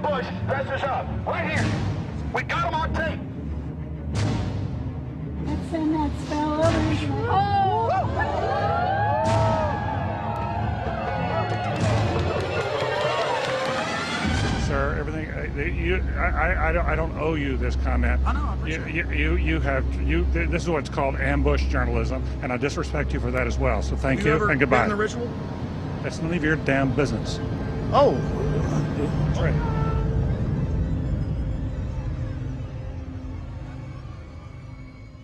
Bush dresses up. Right here. We got him on tape. Let's send that spell over. Sir, everything I don't owe you this comment. I know, I appreciate it. This is what's called ambush journalism, and I disrespect you for that as well. So thank you ever and goodbye. been in the ritual? That's none of your damn business. Oh. That's right.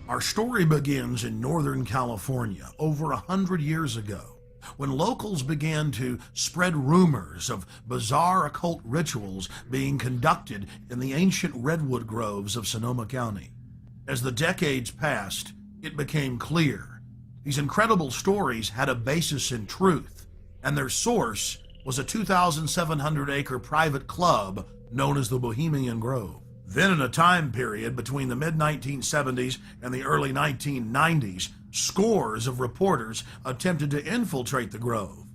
Our story begins in Northern California over 100 years ago, when locals began to spread rumors of bizarre occult rituals being conducted in the ancient redwood groves of Sonoma County. As the decades passed, it became clear these incredible stories had a basis in truth, and their source was a 2,700-acre private club known as the Bohemian Grove. Then in a time period between the mid-1970s and the early 1990s, scores of reporters attempted to infiltrate the Grove.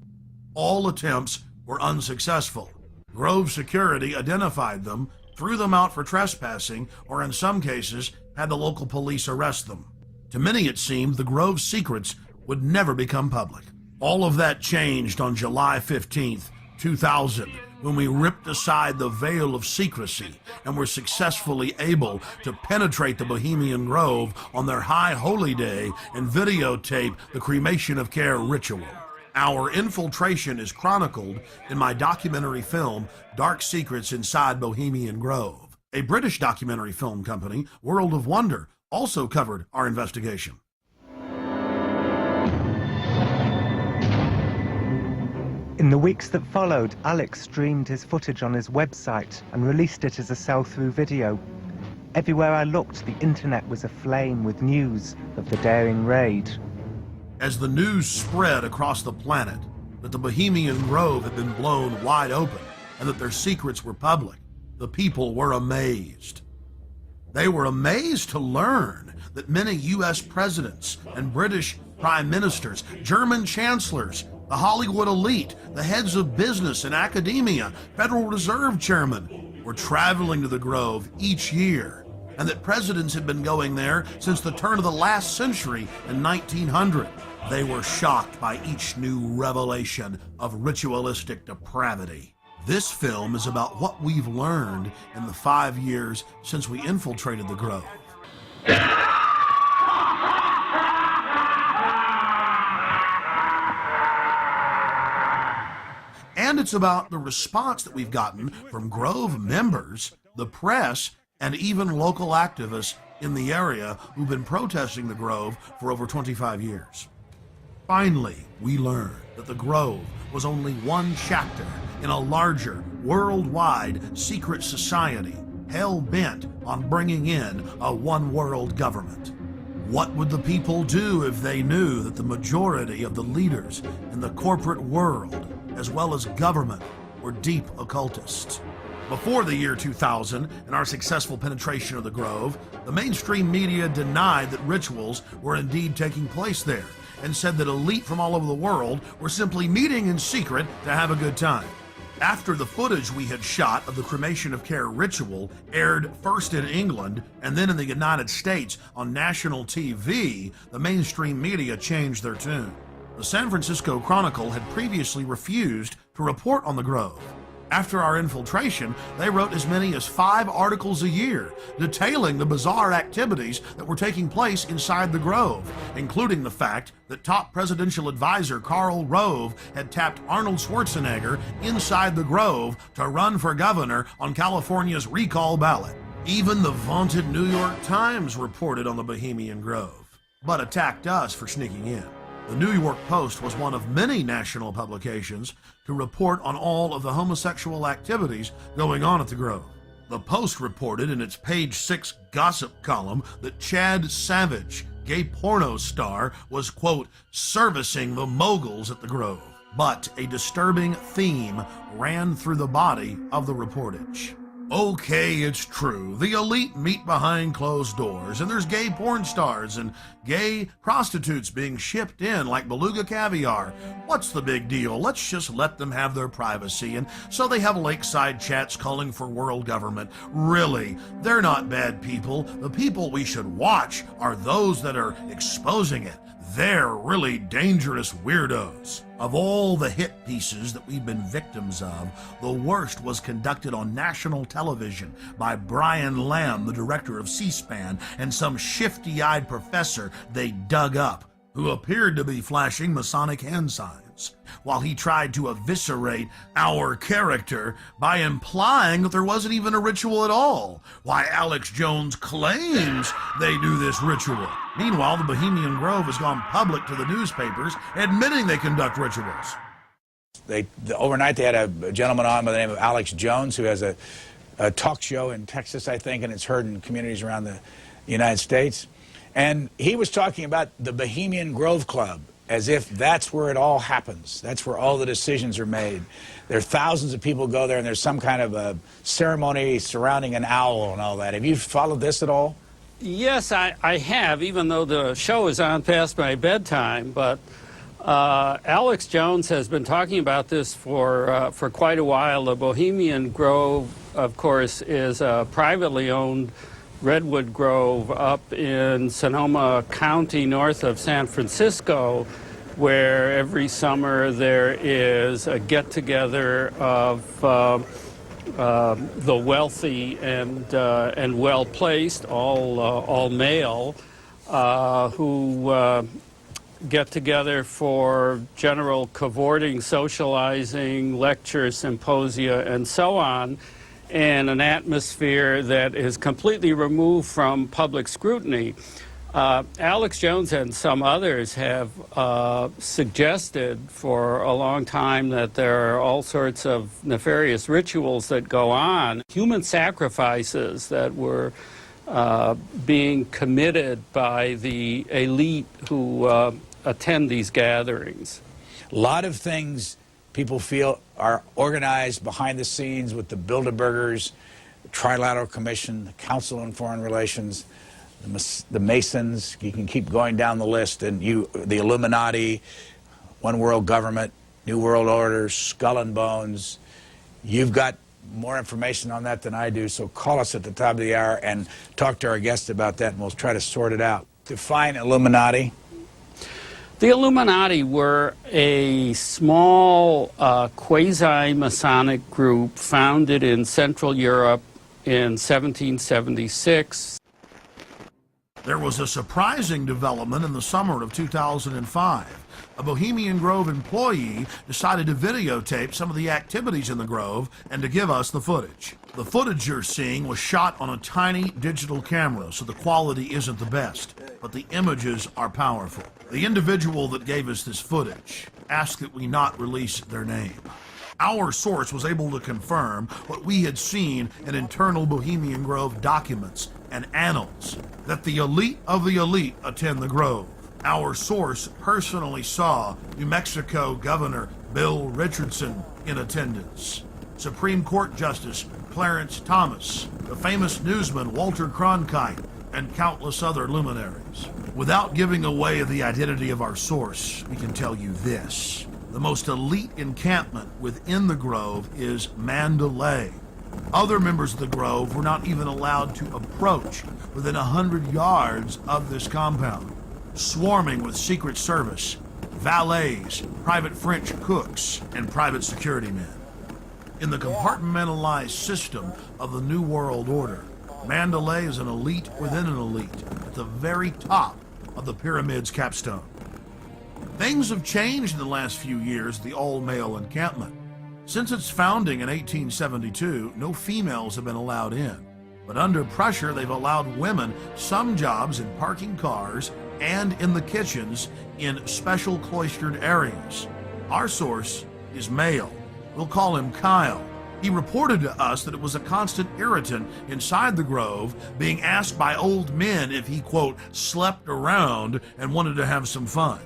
All attempts were unsuccessful. Grove security identified them, threw them out for trespassing, or in some cases, had the local police arrest them. To many it seemed the Grove's secrets would never become public. All of that changed on July 15th, 2000, when we ripped aside the veil of secrecy and were successfully able to penetrate the Bohemian Grove on their high holy day and videotape the cremation of care ritual. Our infiltration is chronicled in my documentary film, Dark Secrets Inside Bohemian Grove. A British documentary film company, World of Wonder, also covered our investigation. In the weeks that followed, Alex streamed his footage on his website and released it as a sell-through video. Everywhere I looked, the internet was aflame with news of the daring raid. As the news spread across the planet that the Bohemian Grove had been blown wide open and that their secrets were public, the people were amazed. They were amazed to learn that many U.S. presidents and British prime ministers, German chancellors, the Hollywood elite, the heads of business and academia, Federal Reserve chairmen were traveling to the Grove each year, and that presidents had been going there since the turn of the last century in 1900. They were shocked by each new revelation of ritualistic depravity. This film is about what we've learned in the 5 years since we infiltrated the Grove. And it's about the response that we've gotten from Grove members, the press, and even local activists in the area who've been protesting the Grove for over 25 years. Finally, we learned that the Grove was only one chapter in a larger, worldwide secret society hell-bent on bringing in a one-world government. What would the people do if they knew that the majority of the leaders in the corporate world, as well as government, were deep occultists? Before the year 2000 and our successful penetration of the Grove, the mainstream media denied that rituals were indeed taking place there and said that elite from all over the world were simply meeting in secret to have a good time. After the footage we had shot of the cremation of care ritual aired first in England and then in the United States on national TV, the mainstream media changed their tune. The San Francisco Chronicle had previously refused to report on the Grove. After our infiltration, they wrote as many as 5 articles a year detailing the bizarre activities that were taking place inside the Grove, including the fact that top presidential advisor Karl Rove had tapped Arnold Schwarzenegger inside the Grove to run for governor on California's recall ballot. Even the vaunted New York Times reported on the Bohemian Grove, but attacked us for sneaking in. The New York Post was one of many national publications to report on all of the homosexual activities going on at the Grove. The Post reported in its page 6 gossip column that Chad Savage, gay porno star, was, quote, servicing the moguls at the Grove. But a disturbing theme ran through the body of the reportage. Okay, it's true. The elite meet behind closed doors, and there's gay porn stars and gay prostitutes being shipped in like beluga caviar. What's the big deal? Let's just let them have their privacy. And so they have lakeside chats calling for world government. Really, they're not bad people. The people we should watch are those that are exposing it. They're really dangerous weirdos. Of all the hit pieces that we've been victims of, the worst was conducted on national television by Brian Lamb, the director of C-SPAN, and some shifty-eyed professor they dug up, who appeared to be flashing Masonic hand signs, while he tried to eviscerate our character by implying that there wasn't even a ritual at all. Why, Alex Jones claims they do this ritual. Meanwhile, the Bohemian Grove has gone public to the newspapers, admitting they conduct rituals. Overnight, they had a gentleman on by the name of Alex Jones, who has a talk show in Texas, I think, and it's heard in communities around the United States. And he was talking about the Bohemian Grove Club, as if that's where it all happens. That's where all the decisions are made. There are thousands of people go there, and there's some kind of a ceremony surrounding an owl and all that. Have you followed this at all? Yes, I have, even though the show is on past my bedtime. But Alex Jones has been talking about this for quite a while. The Bohemian Grove, of course, is a privately owned redwood grove up in Sonoma County, north of San Francisco, where every summer there is a get-together of the wealthy and well-placed, all male, who get together for general cavorting, socializing, lectures, symposia, and so on, in an atmosphere that is completely removed from public scrutiny. Alex Jones and some others have suggested for a long time that there are all sorts of nefarious rituals that go on, human sacrifices that were being committed by the elite who attend these gatherings. A lot of things people feel are organized behind the scenes with the Bilderbergers, the Trilateral Commission, the Council on Foreign Relations, the Masons. You can keep going down the list, and the Illuminati, One World Government, New World Order, Skull and Bones. You've got more information on that than I do, so call us at the top of the hour and talk to our guest about that, and we'll try to sort it out. Define Illuminati. The Illuminati were a small quasi-Masonic group founded in Central Europe in 1776. There was a surprising development in the summer of 2005. A Bohemian Grove employee decided to videotape some of the activities in the Grove and to give us the footage. The footage you're seeing was shot on a tiny digital camera, so the quality isn't the best, but the images are powerful. The individual that gave us this footage asked that we not release their name. Our source was able to confirm what we had seen in internal Bohemian Grove documents and annals, that the elite of the elite attend the Grove. Our source personally saw New Mexico Governor Bill Richardson in attendance, Supreme Court Justice Clarence Thomas, the famous newsman Walter Cronkite, and countless other luminaries. Without giving away the identity of our source, we can tell you this. The most elite encampment within the Grove is Mandalay. Other members of the Grove were not even allowed to approach within 100 yards of this compound, swarming with Secret Service, valets, private French cooks, and private security men. In the compartmentalized system of the New World Order, Mandalay is an elite within an elite, at the very top of the pyramid's capstone. Things have changed in the last few years at the all-male encampment. Since its founding in 1872, no females have been allowed in. But under pressure, they've allowed women some jobs in parking cars and in the kitchens in special cloistered areas. Our source is male. We'll call him Kyle. He reported to us that it was a constant irritant inside the Grove, being asked by old men if he, quote, slept around and wanted to have some fun.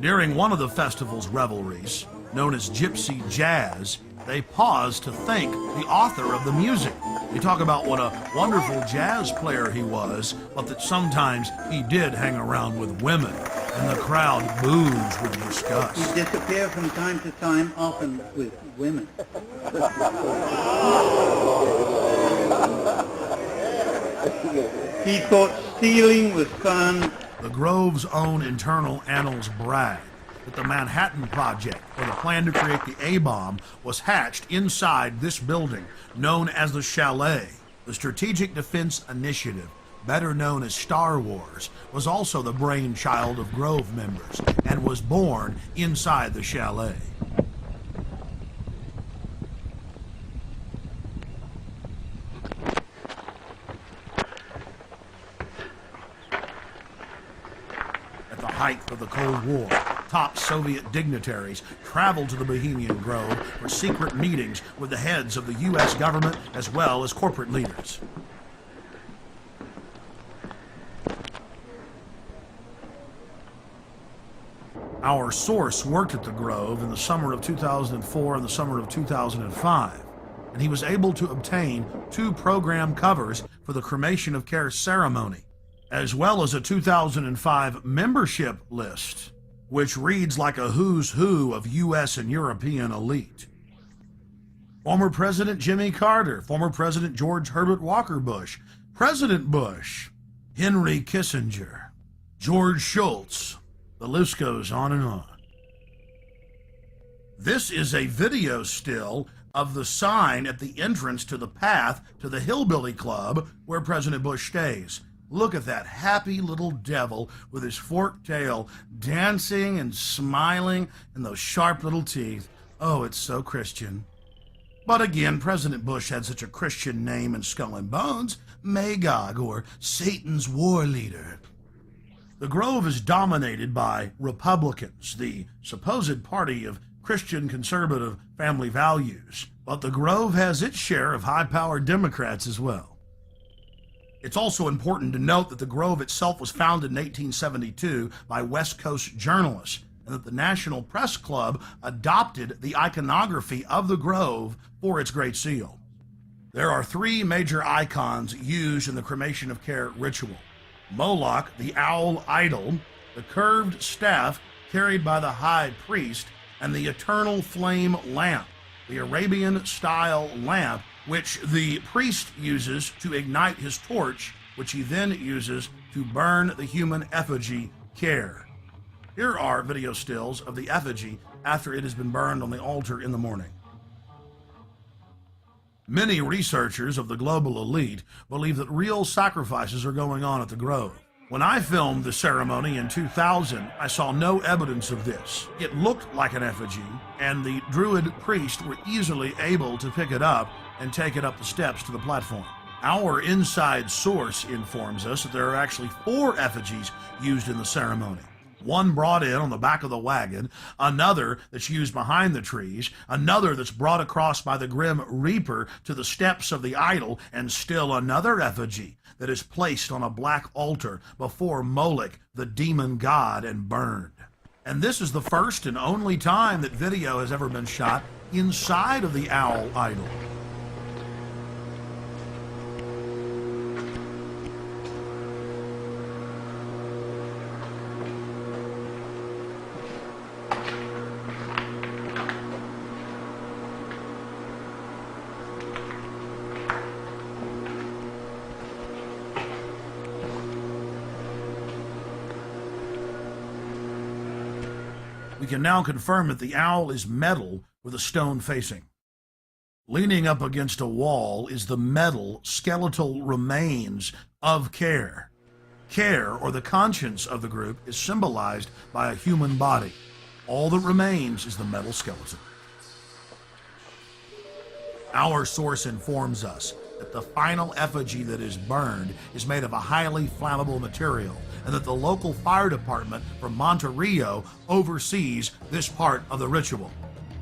During one of the festival's revelries, known as Gypsy Jazz, They pause to thank the author of the music. They talk about what a wonderful jazz player he was, but that sometimes he did hang around with women, and the crowd boos with disgust. He disappeared from time to time, often with women. He thought stealing was fun. The Grove's own internal annals brag that the Manhattan Project, or the plan to create the A-bomb, was hatched inside this building, known as the Chalet. The Strategic Defense Initiative, better known as Star Wars, was also the brainchild of Grove members and was born inside the Chalet. At the height of the Cold War, top Soviet dignitaries traveled to the Bohemian Grove for secret meetings with the heads of the U.S. government as well as corporate leaders. Our source worked at the Grove in the summer of 2004 and the summer of 2005, and he was able to obtain 2 program covers for the cremation of care ceremony, as well as a 2005 membership list, which reads like a who's who of U.S. and European elite. Former President Jimmy Carter, former President George Herbert Walker Bush, President Bush, Henry Kissinger, George Shultz. The list goes on and on. This is a video still of the sign at the entrance to the path to the Hillbilly Club where President Bush stays. Look at that happy little devil with his forked tail dancing and smiling and those sharp little teeth. Oh, it's so Christian. But again, President Bush had such a Christian name in Skull and Bones, Magog, or Satan's war leader. The Grove is dominated by Republicans, the supposed party of Christian conservative family values. But the Grove has its share of high-powered Democrats as well. It's also important to note that the Grove itself was founded in 1872 by West Coast journalists, and that the National Press Club adopted the iconography of the Grove for its Great Seal. There are 3 major icons used in the cremation of care ritual: Moloch, the owl idol, the curved staff carried by the high priest, and the eternal flame lamp, the Arabian-style lamp which the priest uses to ignite his torch, which he then uses to burn the human effigy Care. Here are video stills of the effigy after it has been burned on the altar in the morning. Many researchers of the global elite believe that real sacrifices are going on at the Grove. When I filmed the ceremony in 2000, I saw no evidence of this. It looked like an effigy, and the Druid priest were easily able to pick it up and take it up the steps to the platform. Our inside source informs us that there are actually 4 effigies used in the ceremony. One brought in on the back of the wagon, another that's used behind the trees, another that's brought across by the Grim Reaper to the steps of the idol, and still another effigy that is placed on a black altar before Moloch, the demon god, and burned. And this is the first and only time that video has ever been shot inside of the owl idol. We can now confirm that the owl is metal with a stone facing. Leaning up against a wall is the metal skeletal remains of Care. Care, or the conscience of the group, is symbolized by a human body. All that remains is the metal skeleton. Our source informs us that the final effigy that is burned is made of a highly flammable material, and that the local fire department from Monterrey oversees this part of the ritual.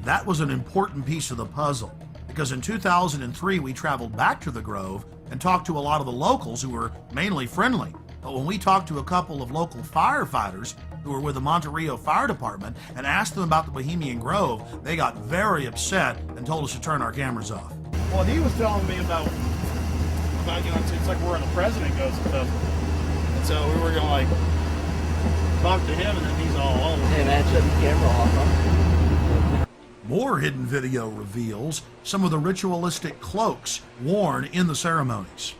That was an important piece of the puzzle, because in 2003 we traveled back to the Grove and talked to a lot of the locals who were mainly friendly. But when we talked to a couple of local firefighters, who were with the Monterey Fire Department and asked them about the Bohemian Grove, they got very upset and told us to turn our cameras off. Well, he was telling me about it's like where the president goes and stuff. And so we were gonna talk to him, and then he's all over. Hey man, shut the camera off, huh? More hidden video reveals some of the ritualistic cloaks worn in the ceremonies.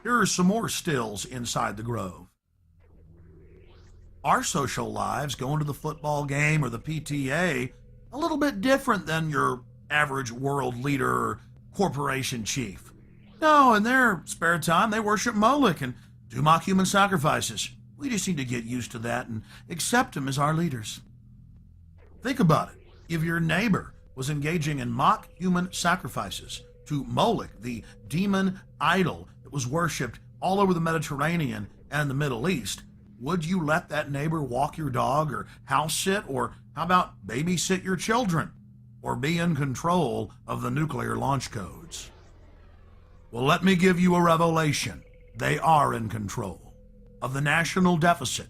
Here are some more stills inside the Grove. Our social lives, going to the football game or the PTA, a little bit different than your average world leader or corporation chief. No, in their spare time, they worship Moloch and do mock human sacrifices. We just need to get used to that and accept them as our leaders. Think about it. If your neighbor was engaging in mock human sacrifices to Moloch, the demon idol that was worshipped all over the Mediterranean and the Middle East, would you let that neighbor walk your dog or house sit, or how about babysit your children, or be in control of the nuclear launch codes? Well, let me give you a revelation. They are in control of the national deficit,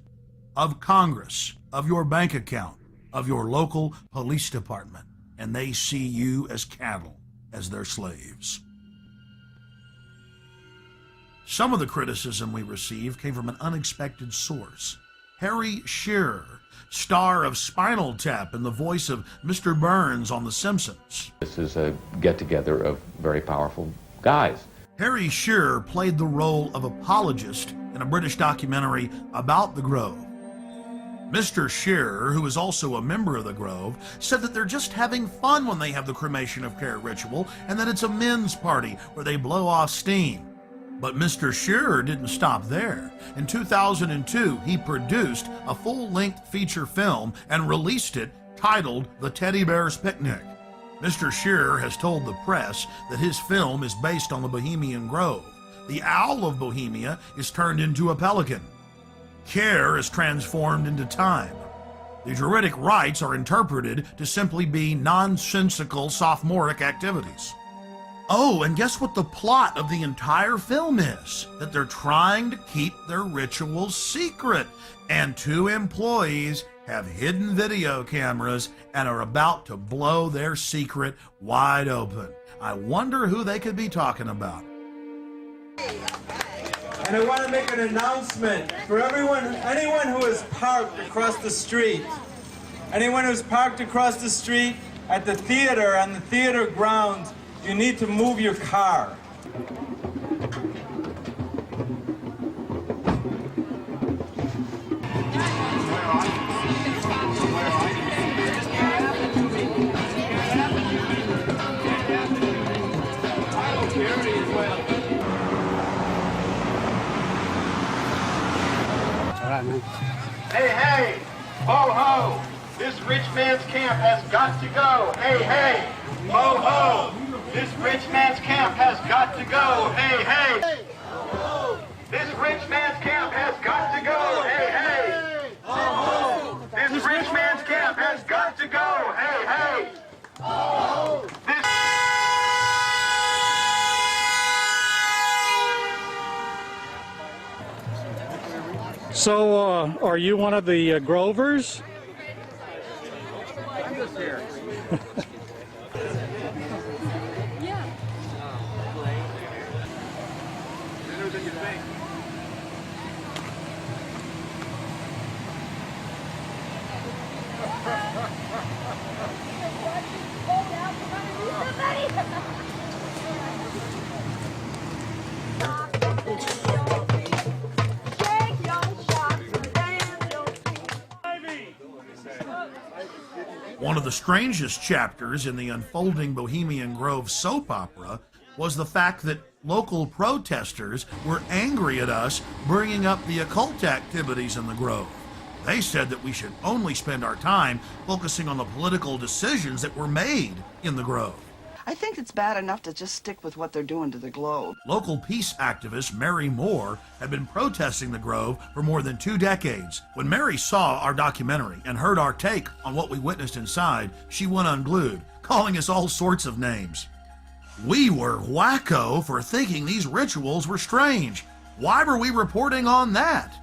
of Congress, of your bank account, of your local police department, and they see you as cattle, as their slaves. Some of the criticism we received came from an unexpected source. Harry Shearer, star of Spinal Tap and the voice of Mr. Burns on The Simpsons. This is a get-together of very powerful guys. Harry Shearer played the role of apologist in a British documentary about the Grove. Mr. Shearer, who is also a member of the Grove, said that they're just having fun when they have the cremation of care ritual, and that it's a men's party where they blow off steam. But Mr. Shearer didn't stop there. In 2002, he produced a full-length feature film and released it titled The Teddy Bear's Picnic. Mr. Shearer has told the press that his film is based on the Bohemian Grove. The owl of Bohemia is turned into a pelican. Care is transformed into time. The Druidic rites are interpreted to simply be nonsensical sophomoric activities. Oh, and guess what the plot of the entire film is? That they're trying to keep their rituals secret. And 2 employees have hidden video cameras and are about to blow their secret wide open. I wonder who they could be talking about. And I want to make an announcement for anyone who is parked across the street. Anyone who's parked across the street at the theater, on the theater grounds, you need to move your car. Hey, hey! Ho, ho! This rich man's camp has got to go! Hey, hey! Ho, ho! This rich man's camp has got to go! Hey, hey! This rich man's camp has got to go! Hey, hey! This rich man's camp has got to go! Hey, hey! This... So, are you one of the Grovers? I'm just here. Better than you think. One of the strangest chapters in the unfolding Bohemian Grove soap opera was the fact that local protesters were angry at us bringing up the occult activities in the Grove. They said that we should only spend our time focusing on the political decisions that were made in the Grove. I think it's bad enough to just stick with what they're doing to the Globe. Local peace activist Mary Moore had been protesting the Grove for more than 2 decades. When Mary saw our documentary and heard our take on what we witnessed inside, she went unglued, calling us all sorts of names. We were wacko for thinking these rituals were strange. Why were we reporting on that?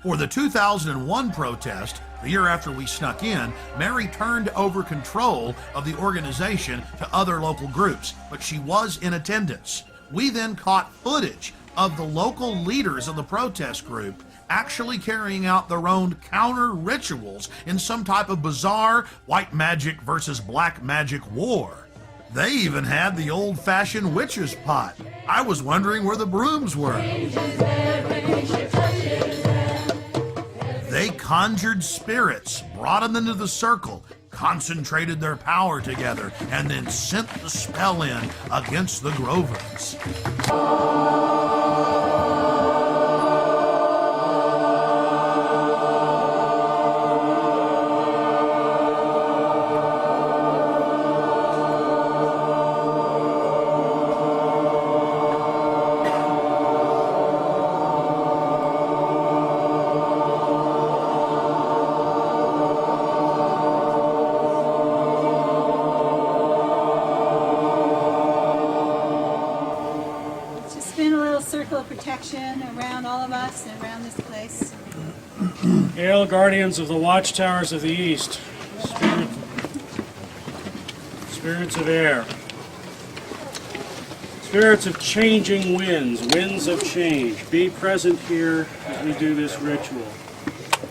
For the 2001 protest, the year after we snuck in, Mary turned over control of the organization to other local groups, but she was in attendance. We then caught footage of the local leaders of the protest group actually carrying out their own counter rituals in some type of bizarre white magic versus black magic war. They even had the old-fashioned witch's pot. I was wondering where the brooms were. They conjured spirits, brought them into the circle, concentrated their power together, and then sent the spell in against the Grovers. Protection around all of us and around this place. Hail, guardians of the watchtowers of the east, spirits of air, spirits of changing winds, winds of change, be present here as we do this ritual.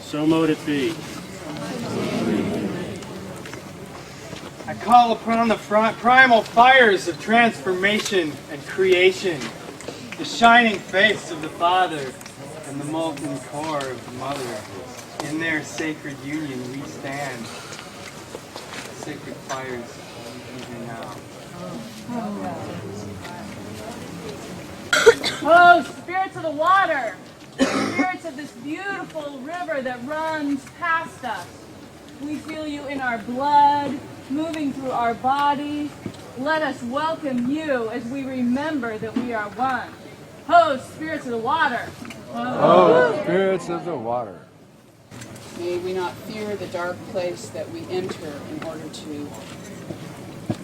So mote it be. I call upon the primal fires of transformation and creation, the shining face of the Father and the molten core of the Mother. In their sacred union we stand. Sacred fires even now. Oh, spirits of the water! Spirits of this beautiful river that runs past us. We feel you in our blood, moving through our body. Let us welcome you as we remember that we are one. Ho, spirits of the water! Oh, spirits of the water! May we not fear the dark place that we enter in order to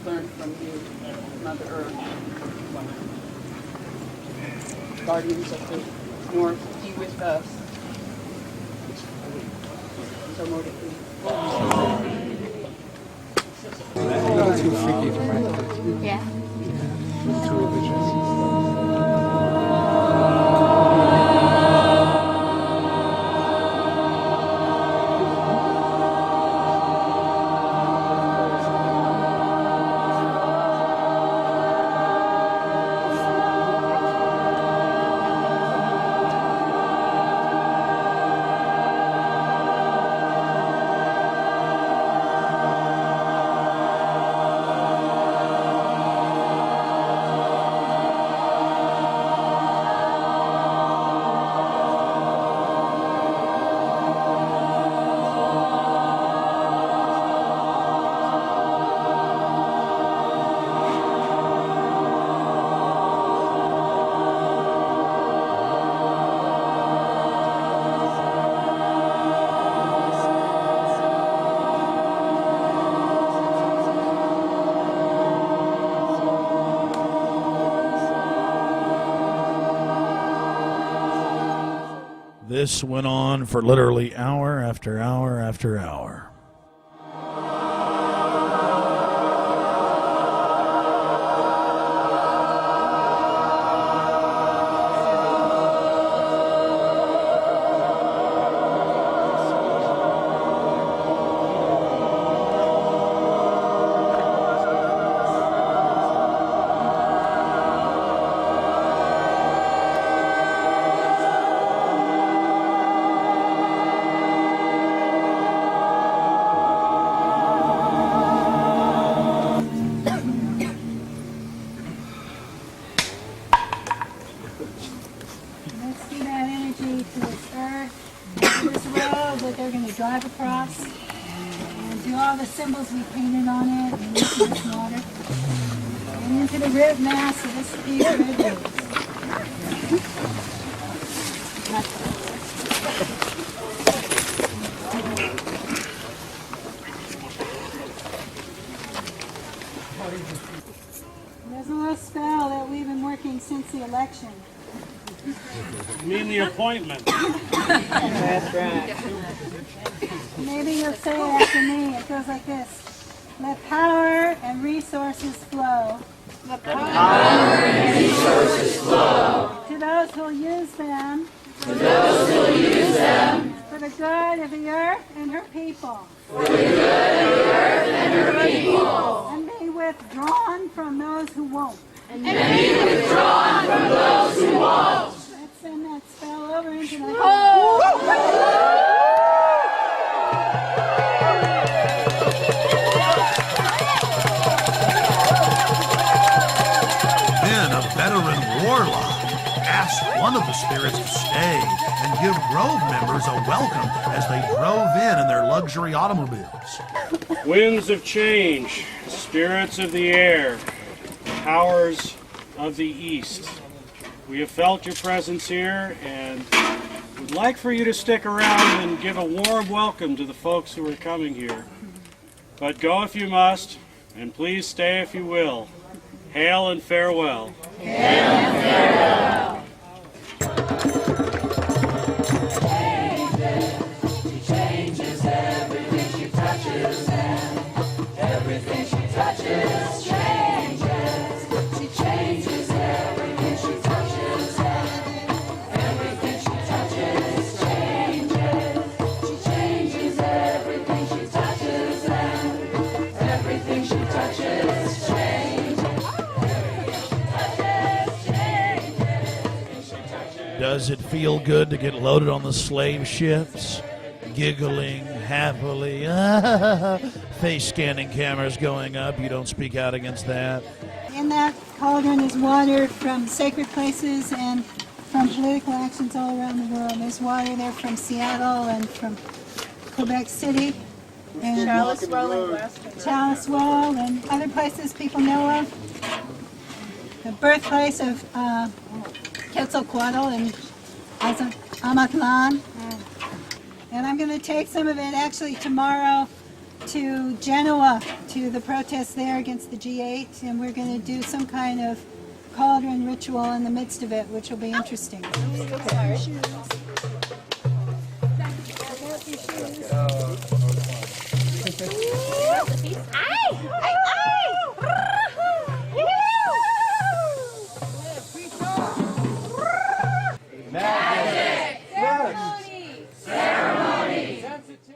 learn from you, Mother Earth. Guardians of the North, be with us. So mote it be. A little too freaky for my taste. Yeah. Too religious. This went on for literally hour after hour after hour. Drive across and do all the symbols we painted on it and into this water and into the rib mass of this big rib. There's a little since the election. You mean the appointment? That's right. Maybe you'll say it after me. It goes like this. Let power and resources flow. Let power and resources flow. To those who will use them. To those who will use them. For the good of the earth and her people. For the good of the earth and her people. And be withdrawn from those who won't. And be withdrawn from those who won't. Let's send that spell over into the Then a veteran warlock asked one of the spirits to stay and give Grove members a welcome as they drove in their luxury automobiles. Winds of change, spirits of the air, powers of the east. We have felt your presence here and would like for you to stick around and give a warm welcome to the folks who are coming here. But go if you must, and please stay if you will. Hail and farewell. Hail and farewell. She changes everything she touches, and everything she touches changes. She changes everything she touches, and everything she touches changes. She changes everything she touches, and everything she touches changes. Does it feel good to get loaded on the slave ships? Giggling happily. Face scanning cameras going up. You don't speak out against that. In that cauldron is water from sacred places and from political actions all around the world. There's water there from Seattle and from Quebec City and Chalice Well and other places people know of. The birthplace of Quetzalcoatl and Amatlan. And I'm going to take some of it actually tomorrow to Genoa, to the protest there against the G8, and we're going to do some kind of cauldron ritual in the midst of it, which will be interesting.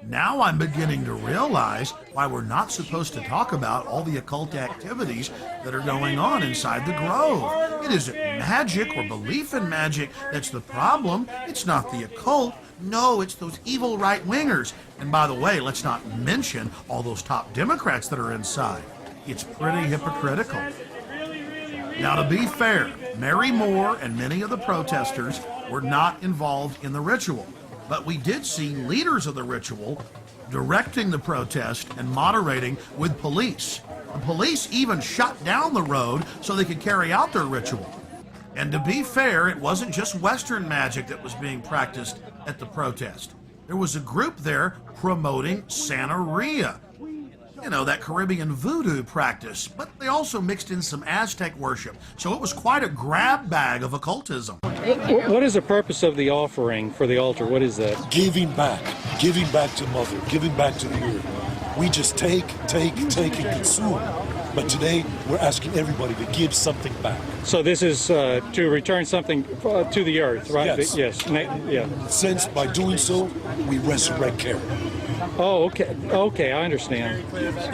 Now I'm beginning to realize why we're not supposed to talk about all the occult activities that are going on inside the Grove. It isn't magic or belief in magic that's the problem. It's not the occult. No, it's those evil right-wingers. And by the way, let's not mention all those top Democrats that are inside. It's pretty hypocritical. Now, to be fair, Mary Moore and many of the protesters were not involved in the ritual. But we did see leaders of the ritual directing the protest and moderating with police. The police even shut down the road so they could carry out their ritual. And to be fair, it wasn't just Western magic that was being practiced at the protest. There was a group there promoting Santeria. You know, that Caribbean voodoo practice, but they also mixed in some Aztec worship. So it was quite a grab bag of occultism. What is the purpose of the offering for the altar? What is that? Giving back to Mother, giving back to the earth. We just take, and consume. But today, we're asking everybody to give something back. So this is to return something to the earth, right? Yes. Yes. Yeah. Since by doing so, we resurrect care. Oh, okay. Okay, I understand.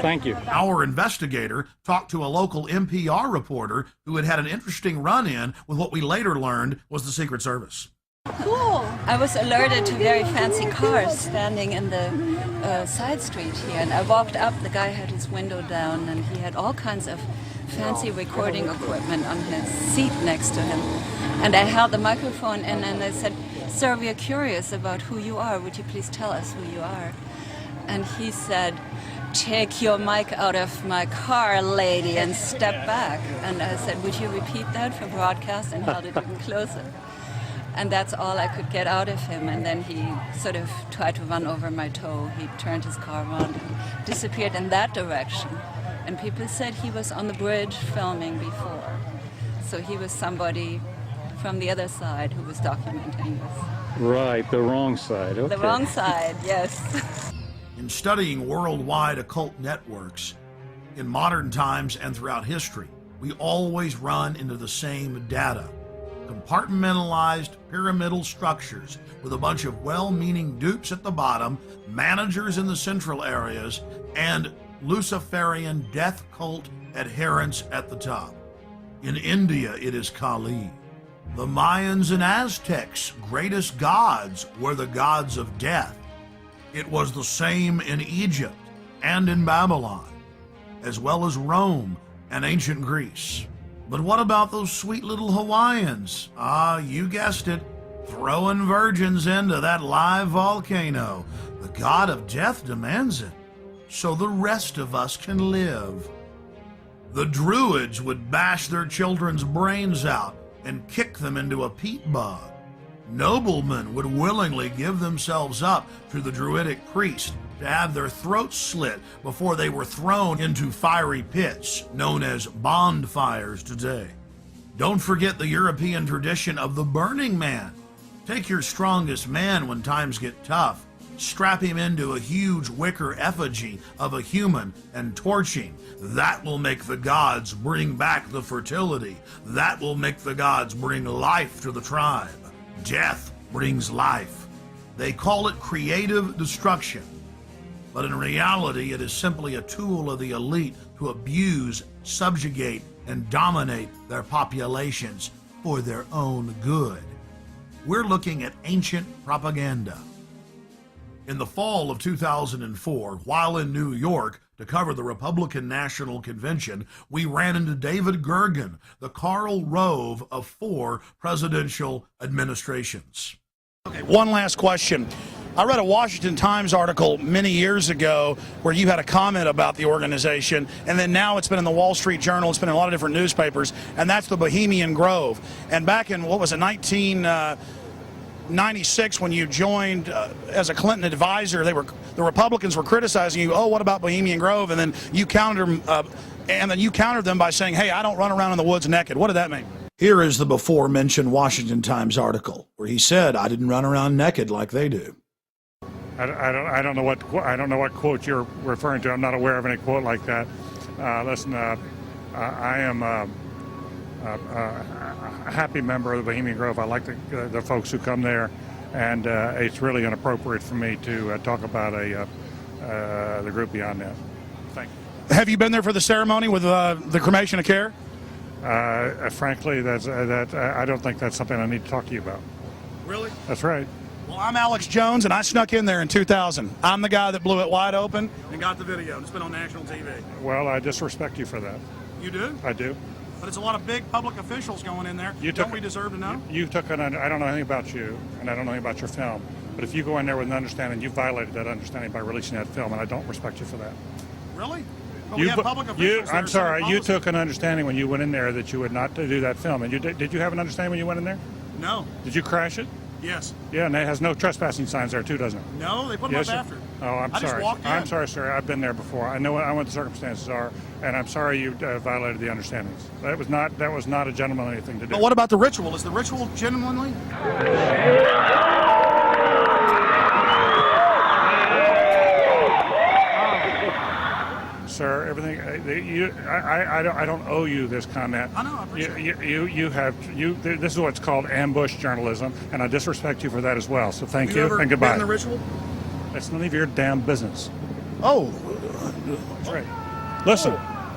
Thank you. Our investigator talked to a local NPR reporter who had had an interesting run-in with what we later learned was the Secret Service. Cool. I was alerted to very fancy cars standing in the side street here, and I walked up. The guy had his window down, and he had all kinds of fancy recording equipment on his seat next to him. And I held the microphone in, and I said, "Sir, we are curious about who you are. Would you please tell us who you are?" And he said, "Take your mic out of my car, lady, and step back." And I said, "Would you repeat that for broadcast?" And held it even closer. And that's all I could get out of him. And then he sort of tried to run over my toe. He turned his car around and disappeared in that direction. And people said he was on the bridge filming before. So he was somebody from the other side who was documenting this. Right, the wrong side. Okay. The wrong side, yes. In studying worldwide occult networks, in modern times and throughout history, we always run into the same data. Compartmentalized pyramidal structures with a bunch of well-meaning dupes at the bottom, managers in the central areas, and Luciferian death cult adherents at the top. In India, it is Kali. The Mayans and Aztecs' greatest gods were the gods of death. It was the same in Egypt and in Babylon, as well as Rome and ancient Greece. But what about those sweet little Hawaiians? Ah, you guessed it, throwing virgins into that live volcano. The god of death demands it, so the rest of us can live. The Druids would bash their children's brains out and kick them into a peat bog. Noblemen would willingly give themselves up to the Druidic priest to have their throats slit before they were thrown into fiery pits, known as bonfires today. Don't forget the European tradition of the Burning Man. Take your strongest man when times get tough, strap him into a huge wicker effigy of a human and torch him. That will make the gods bring back the fertility. That will make the gods bring life to the tribe. Death brings life. They call it creative destruction, but in reality it is simply a tool of the elite to abuse, subjugate, and dominate their populations for their own good. We're looking at ancient propaganda. In the fall of 2004, while in New York to cover the Republican National Convention, we ran into David Gergen, the Karl Rove of 4 presidential administrations. Okay, one last question. I read a Washington Times article many years ago where you had a comment about the organization, and then now it's been in the Wall Street Journal, it's been in a lot of different newspapers, and that's the Bohemian Grove. And back in, 1996, when you joined as a Clinton advisor, the Republicans were criticizing you. Oh, what about Bohemian Grove? And then you countered them by saying, "Hey, I don't run around in the woods naked." What did that mean? Here is the before-mentioned Washington Times article where he said, "I didn't run around naked like they do." I don't know what quote you're referring to. I'm not aware of any quote like that. Listen, I am a happy member of the Bohemian Grove. I like the folks who come there, and it's really inappropriate for me to talk about the group beyond that. Thank you. Have you been there for the ceremony with the cremation of care? Frankly, I don't think that's something I need to talk to you about. Really? That's right. Well, I'm Alex Jones, and I snuck in there in 2000. I'm the guy that blew it wide open and got the video. It's been on national TV. Well, I disrespect you for that. You do? I do. But it's a lot of big public officials going in there. Don't we deserve to know? I don't know anything about you, and I don't know anything about your film. But if you go in there with an understanding, you violated that understanding by releasing that film, and I don't respect you for that. Really? Well, we have public officials I'm sorry, you took an understanding when you went in there that you would not do that film. And did you have an understanding when you went in there? No. Did you crash it? Yes. Yeah, and it has no trespassing signs there too, doesn't it? No, they put them up after. Oh, I'm sorry. Just walked in. I'm sorry, sir. I've been there before. I know what the circumstances are, and I'm sorry you violated the understandings. That was not a gentlemanly thing to do. But what about the ritual? Is the ritual gentlemanly? Sir, everything. I don't owe you this comment. I know. I appreciate it. This is what's called ambush journalism, and I disrespect you for that as well. So thank you and goodbye. Been in the ritual? That's none of your damn business. Oh, that's right.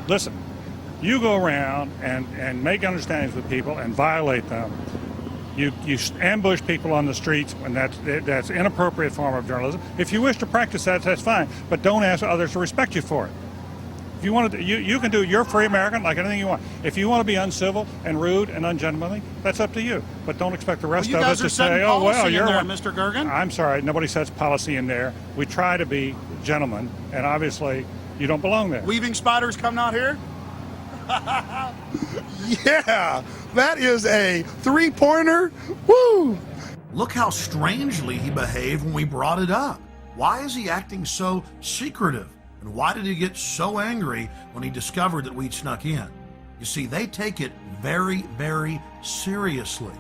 Listen. You go around and make understandings with people and violate them. You ambush people on the streets, and that's inappropriate form of journalism. If you wish to practice that, that's fine, but don't ask others to respect you for it. If you want to, you can do. You're free American, like anything you want. If you want to be uncivil and rude and ungentlemanly, that's up to you. But don't expect the rest of us to say, "Oh, well, you're one." Mr. Gergen. I'm sorry, nobody sets policy in there. We try to be gentlemen, and obviously, you don't belong there. Weaving spiders coming out here. Yeah, that is a 3-pointer. Woo! Look how strangely he behaved when we brought it up. Why is he acting so secretive? And why did he get so angry when he discovered that we'd snuck in? You see, they take it very, very seriously.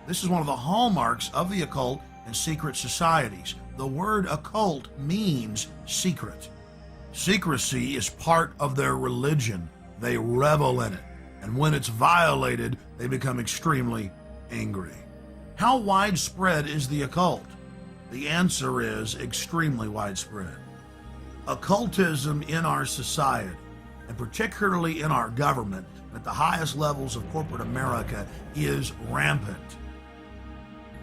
This is one of the hallmarks of the occult and secret societies. The word occult means secret. Secrecy is part of their religion. They revel in it. And when it's violated, they become extremely angry. How widespread is the occult? The answer is extremely widespread. Occultism in our society, and particularly in our government, at the highest levels of corporate America, is rampant.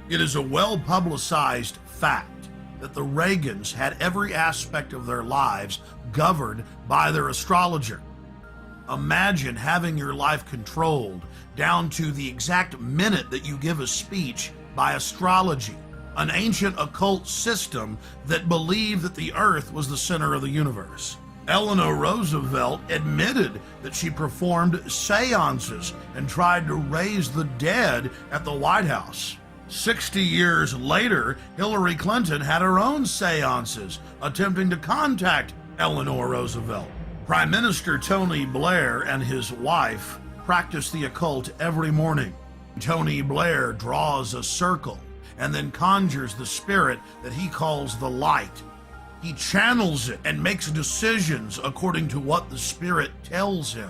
It is a well-publicized fact that the Reagans had every aspect of their lives governed by their astrologer. Imagine having your life controlled down to the exact minute that you give a speech by astrology, an ancient occult system that believed that the earth was the center of the universe. Eleanor Roosevelt admitted that she performed seances and tried to raise the dead at the White House. 60 years later, Hillary Clinton had her own seances attempting to contact Eleanor Roosevelt. Prime Minister Tony Blair and his wife practice the occult every morning. Tony Blair draws a circle and then conjures the spirit that he calls the light. He channels it and makes decisions according to what the spirit tells him.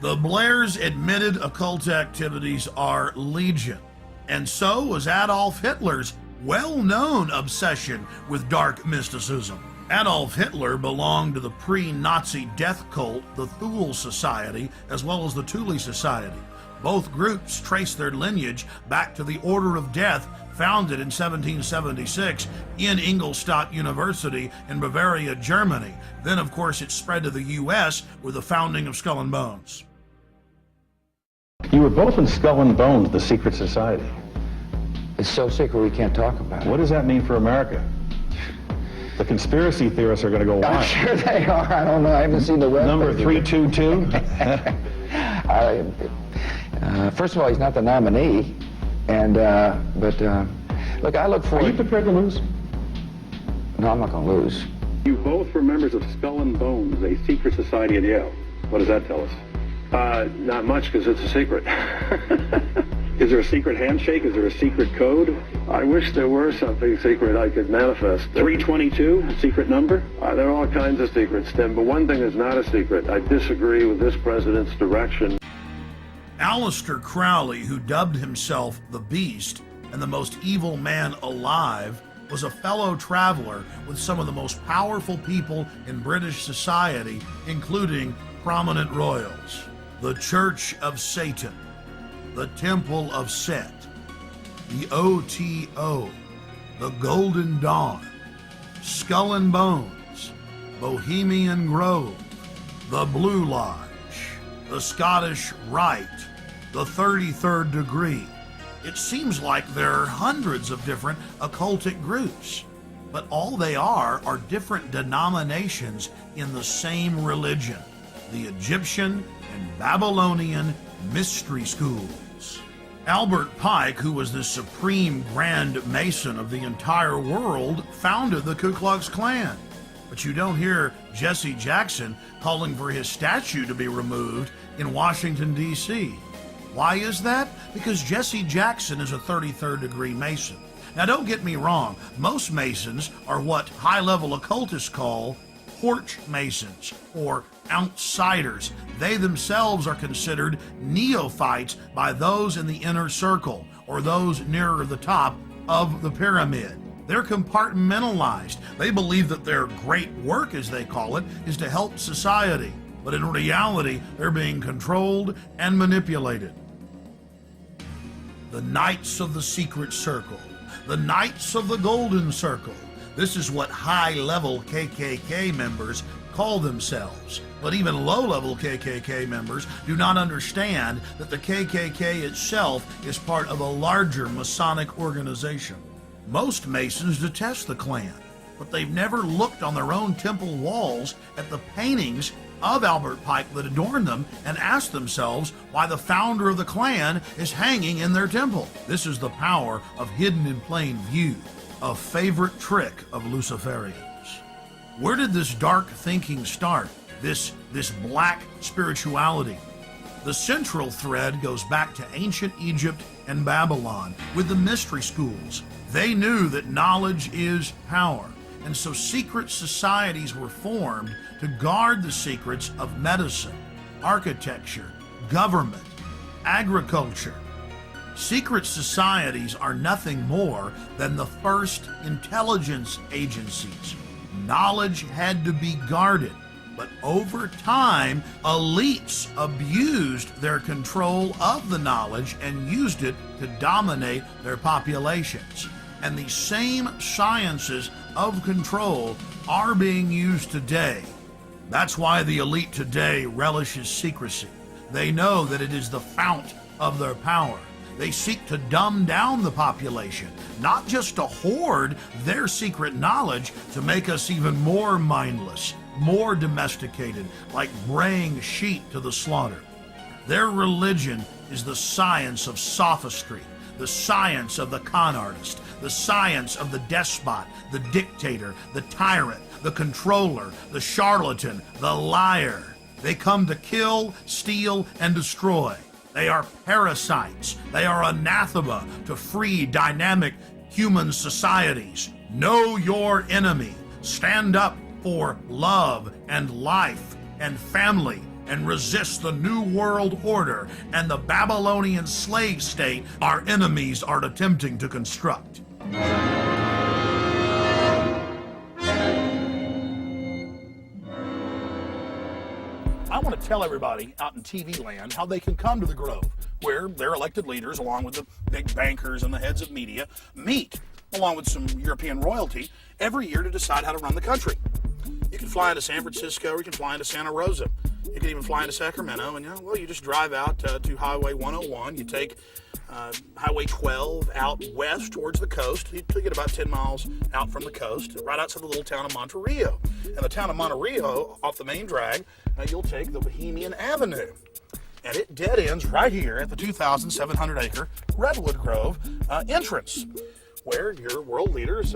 The Blairs' admitted occult activities are legion, and so was Adolf Hitler's well-known obsession with dark mysticism. Adolf Hitler belonged to the pre-Nazi death cult, the Thule Society, as well as the Thule Society. Both groups trace their lineage back to the Order of Death, founded in 1776 in Ingolstadt University in Bavaria, Germany. Then, of course, it spread to the U.S. with the founding of Skull and Bones. You were both in Skull and Bones, the secret society. It's so secret we can't talk about it. What does that mean for America? The conspiracy theorists are going to go wild. I'm sure they are. I don't know. I haven't seen the web. Number 322? First of all, he's not the nominee. And, look, I look forward... Are you prepared to lose? No, I'm not going to lose. You both were members of Skull and Bones, a secret society at Yale. What does that tell us? Not much, because it's a secret. Is there a secret handshake? Is there a secret code? I wish there were something secret I could manifest. 322, secret number? There are all kinds of secrets, Tim, but one thing is not a secret. I disagree with this president's direction. Aleister Crowley, who dubbed himself the Beast and the most evil man alive, was a fellow traveler with some of the most powerful people in British society, including prominent royals. The Church of Satan, the Temple of Set, the OTO, the Golden Dawn, Skull and Bones, Bohemian Grove, the Blue Lodge, the Scottish Rite, the 33rd Degree. It seems like there are hundreds of different occultic groups, but all they are different denominations in the same religion, the Egyptian and Babylonian mystery schools. Albert Pike, who was the supreme Grand Mason of the entire world, founded the Ku Klux Klan. But you don't hear Jesse Jackson calling for his statue to be removed in Washington, D.C. Why is that? Because Jesse Jackson is a 33rd degree Mason. Now, don't get me wrong. Most Masons are what high-level occultists call porch Masons or outsiders. They themselves are considered neophytes by those in the inner circle or those nearer the top of the pyramid. They're compartmentalized. They believe that their great work, as they call it, is to help society. But in reality, they're being controlled and manipulated. The Knights of the Secret Circle, the Knights of the Golden Circle. This is what high-level KKK members call themselves. But even low-level KKK members do not understand that the KKK itself is part of a larger Masonic organization. Most Masons detest the Klan, but they've never looked on their own temple walls at the paintings of Albert Pike that adorn them and asked themselves why the founder of the Klan is hanging in their temple. This is the power of hidden in plain view, a favorite trick of Luciferians. Where did this dark thinking start? This black spirituality? The central thread goes back to ancient Egypt and Babylon with the mystery schools. They knew that knowledge is power, and so secret societies were formed to guard the secrets of medicine, architecture, government, agriculture. Secret societies are nothing more than the first intelligence agencies. Knowledge had to be guarded, but over time, elites abused their control of the knowledge and used it to dominate their populations. And these same sciences of control are being used today. That's why the elite today relishes secrecy. They know that it is the fount of their power. They seek to dumb down the population, not just to hoard their secret knowledge to make us even more mindless, more domesticated, like braying sheep to the slaughter. Their religion is the science of sophistry, the science of the con artist, the science of the despot, the dictator, the tyrant, the controller, the charlatan, the liar. They come to kill, steal, and destroy. They are parasites. They are anathema to free, dynamic human societies. Know your enemy. Stand up for love and life and family and resist the New World Order and the Babylonian slave state our enemies are attempting to construct. I want to tell everybody out in TV land how they can come to the Grove, where their elected leaders, along with the big bankers and the heads of media, meet, along with some European royalty, every year to decide how to run the country. You can fly into San Francisco, or you can fly into Santa Rosa. You can even fly into Sacramento, and you just drive out to Highway 101. You take Highway 12 out west towards the coast. You get about 10 miles out from the coast, right outside the little town of Monterey. And the town of Monterey, off the main drag, you'll take the Bohemian Avenue. And it dead ends right here at the 2,700-acre Redwood Grove entrance, where your world leaders,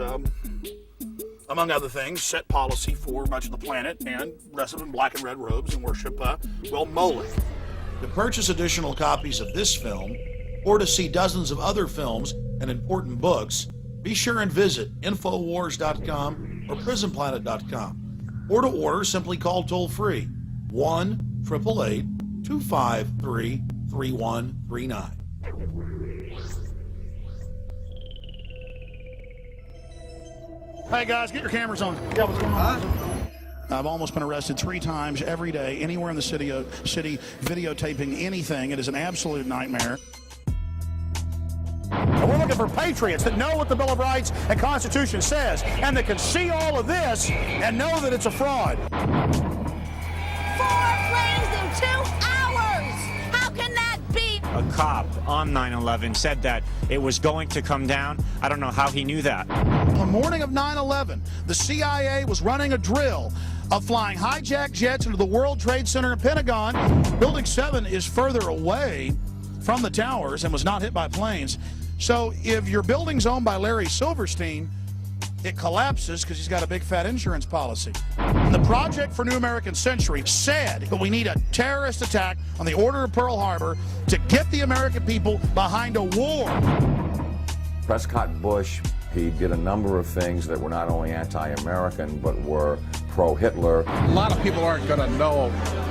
among other things, set policy for much of the planet and dress up in black and red robes and worship, Moloch. To purchase additional copies of this film, or to see dozens of other films and important books, be sure and visit Infowars.com or PrisonPlanet.com. Or to order, simply call toll-free 1-888-253-3139. Hey guys, get your cameras on. Yeah, what's going on? I've almost been arrested 3 times every day, anywhere in the city, videotaping anything. It is an absolute nightmare. And we're looking for patriots that know what the Bill of Rights and Constitution says, and that can see all of this and know that it's a fraud. 4 planes in 2 hours! How can that be? A cop on 9/11 said that it was going to come down. I don't know how he knew that. On the morning of 9/11, the CIA was running a drill of flying hijacked jets into the World Trade Center and Pentagon. Building 7 is further away from the towers and was not hit by planes. So if your building's owned by Larry Silverstein, it collapses because he's got a big fat insurance policy. And the Project for New American Century said that we need a terrorist attack on the Order of Pearl Harbor to get the American people behind a war. Prescott Bush, he did a number of things that were not only anti-American, but were pro-Hitler. A lot of people aren't going to know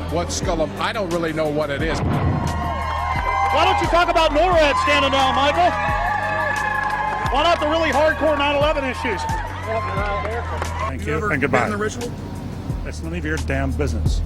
what Skull and... I don't really know what it is. Why don't you talk about NORAD standing down, Michael? Why not the really hardcore 9/11 issues? Thank you, and goodbye. Been the ritual? That's none of your damn business.